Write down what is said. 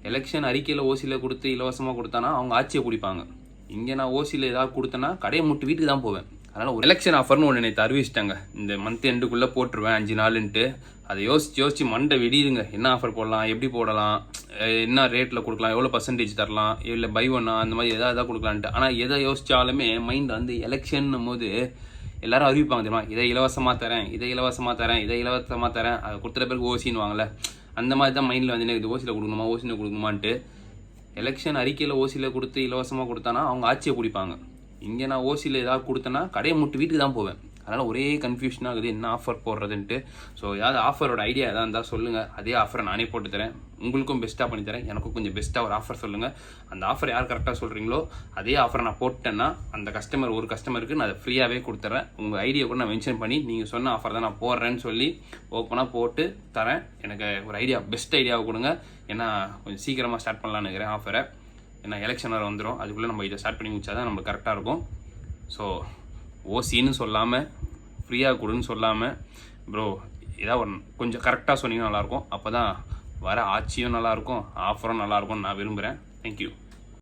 Election அறிக்கையில் ஓசியில் கொடுத்து இலவசமாக கொடுத்தானா அவங்க ஆட்சியை பிடிப்பாங்க. இங்கே நான் ஓசியில் ஏதாவது கொடுத்தேன்னா கடையை முட்டு வீட்டுக்கு தான் போவேன். அதனால் ஒரு எலெக்ஷன் ஆஃபர்னு ஒன்று நேற்று அறிவிச்சிட்டாங்க. இந்த மந்த் எண்டுக்குள்ளே போட்டுருவேன் 5 நாளுன்ட்டு. அதை யோசிச்சு மண்டை வெடியுதுங்க. என்ன ஆஃபர் போடலாம், எப்படி போடலாம், என்ன ரேட்டில் கொடுக்கலாம், எவ்வளோ பர்சன்டேஜ் தரலாம், இல்லை பை ஒன்னா அந்த மாதிரி எதாவது கொடுக்கலான்ட்டு. ஆனால் எதை யோசித்தாலுமே மைண்ட் வந்து எலெக்ஷன்னும் போது எல்லாரும் அறிவிப்பாங்க தெரியுமா, இதை இலவசமாக தரேன், இதை இலவசமாக தரேன், இதை இலவசமாக தரேன், அதை கொடுத்துட்ட பேருக்கு ஓசின்னு வாங்கல. அந்த மாதிரி தான் மைண்டில் வந்து இது ஓசியில் கொடுக்கணுமா ஓசியில் கொடுக்கணுமான்ட்டு. எலெக்ஷன் அறிக்கையில் ஓசியில் கொடுத்து இலவசமாக கொடுத்தானா அவங்க ஆட்சியை பிடிப்பாங்க. இங்கே நான் ஓசியில் ஏதாவது கொடுத்தேன்னா கடையை முட்டு வீட்டுக்கு தான் போவேன். அதனால் ஒரே கன்ஃபியூஷனாக இருக்குது என்ன ஆஃபர் போடுறதுன்ட்டு. ஸோ ஏதாவது ஆஃபரோட ஐடியா எதாவது இருந்தால் சொல்லுங்கள். அதே ஆஃபரை நானே போட்டு தரேன். உங்களுக்கும் பெஸ்ட்டாக பண்ணித்தரேன். எனக்கும் கொஞ்சம் பெஸ்ட்டாக ஒரு ஆஃபர் சொல்லுங்கள். அந்த ஆஃபர் யார் கரெக்டாக சொல்கிறீங்களோ அதே ஆஃபரை நான் போட்டேன்னா அந்த ஒரு கஸ்டமருக்கு நான் அதை ஃப்ரீயாகவே கொடுத்துட்றேன். உங்கள் ஐடியா கூட நான் மென்ஷன் பண்ணி நீங்கள் சொன்ன ஆஃபர் தான் நான் போடுறேன்னு சொல்லி ஓப்பனாக போட்டு தரேன். எனக்கு ஒரு ஐடியா, பெஸ்ட் ஐடியாவை கொடுங்க. ஏன்னா கொஞ்சம் சீக்கிரமாக ஸ்டார்ட் பண்ணலான்னு நினைக்கிறேன் ஆஃபரை. ஏன்னா எலெக்ஷன் வர வந்துடும். அதுக்குள்ளே நம்ம இதை ஸ்டார்ட் பண்ணி முடிச்சா தான் நம்மளுக்கு கரெக்டாக இருக்கும். ஸோ ஓசின்னு சொல்லாமல் ஃப்ரீயாக கொடுன்னு சொல்லாமல் ப்ரோ ஏதாவது கொஞ்சம் கரெக்டாக சொன்னீங்கன்னா நல்லாயிருக்கும். அப்போ தான் வர ஆட்சியும் நல்லாயிருக்கும், ஆஃபரும் நல்லாயிருக்கும்னு நான் விரும்புகிறேன். தேங்க்யூ.